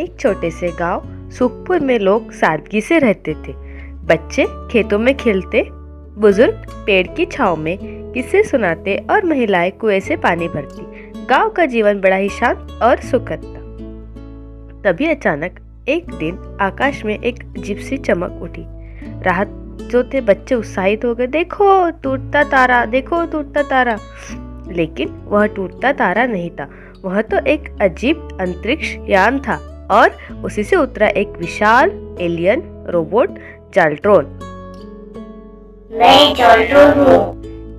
एक छोटे से गांव सुखपुर में लोग सादगी से रहते थे। बच्चे खेतों में खेलते, बुजुर्ग पेड़ की छांव में किस्से सुनाते और महिलाएं कुएं से पानी भरती। गांव का जीवन बड़ा ही शांत और सुखद था। तभी अचानक एक दिन आकाश में एक अजीब सी चमक उठी। राहत जो थे बच्चे उत्साहित हो गए, देखो टूटता तारा, देखो टूटता तारा। लेकिन वह टूटता तारा नहीं था, वह तो एक अजीब अंतरिक्ष यान था और उसी से उतरा एक विशाल एलियन रोबोट जाल्ट्रोन। मैं जाल्ट्रोन हूँ,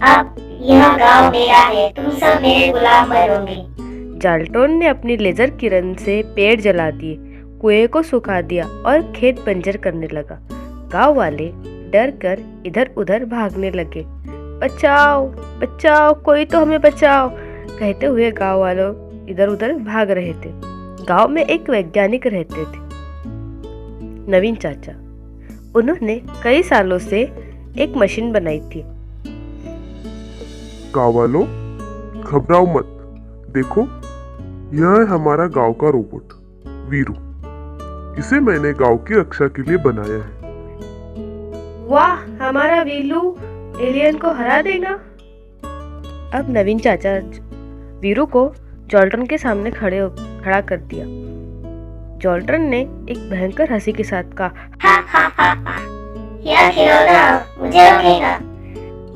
अब यह गांव मेरा है, तुम सब मेरे गुलाम बनोगे। जाल्ट्रोन ने अपनी लेजर किरण से पेड़ जला दिए, कुएं को सुखा दिया और खेत बंजर करने लगा। गांव वाले डर कर इधर उधर भागने लगे। बचाओ बचाओ, कोई तो हमें बचाओ, कहते हुए गांव वालों इधर उधर भाग रहे थे। गांव में एक वैज्ञानिक रहते थे, नवीन चाचा। उन्होंने कई सालों से एक मशीन बनाई थी। गांव वालों, घबराओ मत, देखो यह है हमारा गांव का रोबोट वीरू। इसे मैंने गांव की रक्षा के लिए बनाया है। वाह, हमारा वीरू एलियन को हरा देगा। अब नवीन चाचा वीरू को जाल्ट्रोन के सामने खड़ा कर दिया। जाल्ट्रोन ने एक भयंकर हंसी के साथ कहा, यह खिलौना मुझे रोकेगा।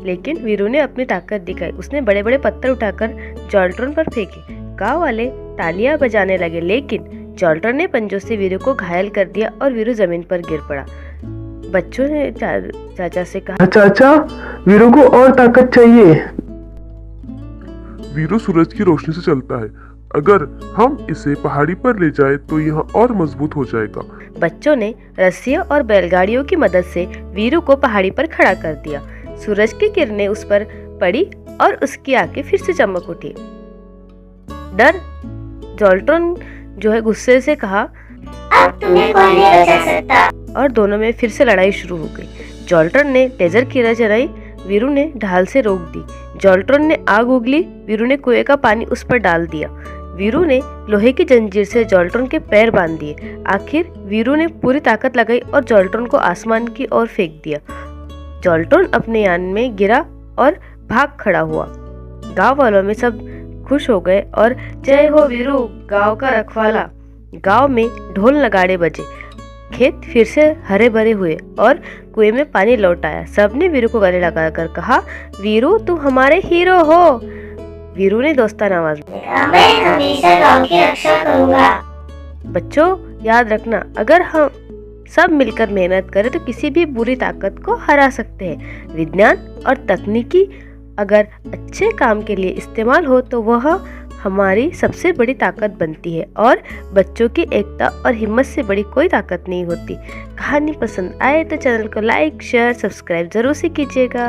लेकिन वीरू ने अपनी ताकत दिखाई। उसने बड़े बड़े पत्थर उठाकर जाल्ट्रोन पर फेंके। गांव वाले तालियां बजाने लगे, लेकिन जाल्ट्रोन ने पंजों से वीरू को घायल कर दिया और वीरू जमीन पर गिर पड़ा। बच्चों ने चाचा से कहा, चाचा वीरू को और ताकत चाहिए। वीरू सूरज की रोशनी से चलता है, अगर हम इसे पहाड़ी पर ले जाए तो यह और मजबूत हो जाएगा। बच्चों ने रस्सियों और बैलगाड़ियों की मदद से वीरू को पहाड़ी पर खड़ा कर दिया। सूरज की किरणें उस पर पड़ी और उसकी आंखें फिर से चमक उठी। डर जाल्ट्रोन जो है गुस्से से कहा, अब तुम्हें कोई नहीं बचा सकता। और दोनों में फिर से लड़ाई शुरू हो गई। जाल्ट्रोन ने लेजर किरण चलाई, वीरू ने ढाल से रोक दी। जाल्ट्रोन ने आग उगली, वीरू ने कुएं का पानी उस पर डाल दिया। वीरू ने लोहे की जंजीर से जाल्ट्रोन के पैर बांध दिए। आखिर वीरू ने पूरी ताकत लगाई और जाल्ट्रोन को आसमान की ओर फेंक दिया। जाल्ट्रोन अपने यान में गिरा और भाग खड़ा हुआ। गांव वालों में सब खुश हो गए और जय हो वीरू, गांव का रखवाला। गांव में ढोल नगाड़े बजे, खेत फिर से हरे भरे हुए और कुएं में पानी लौट आया। सबने वीरू को गले लगाकर कहा, वीरू तुम हमारे हीरो हो। वीरू ने दोस्ताना आवाज में, मैं हमेशा गांव की रक्षा करूंगा। बच्चों याद रखना, अगर हम सब मिलकर मेहनत करें तो किसी भी बुरी ताकत को हरा सकते हैं। विज्ञान और तकनीकी अगर अच्छे काम के लिए इस्तेमाल हो तो वह हमारी सबसे बड़ी ताकत बनती है और बच्चों की एकता और हिम्मत से बड़ी कोई ताकत नहीं होती। कहानी पसंद आए तो चैनल को लाइक, शेयर, सब्सक्राइब जरूर से कीजिएगा।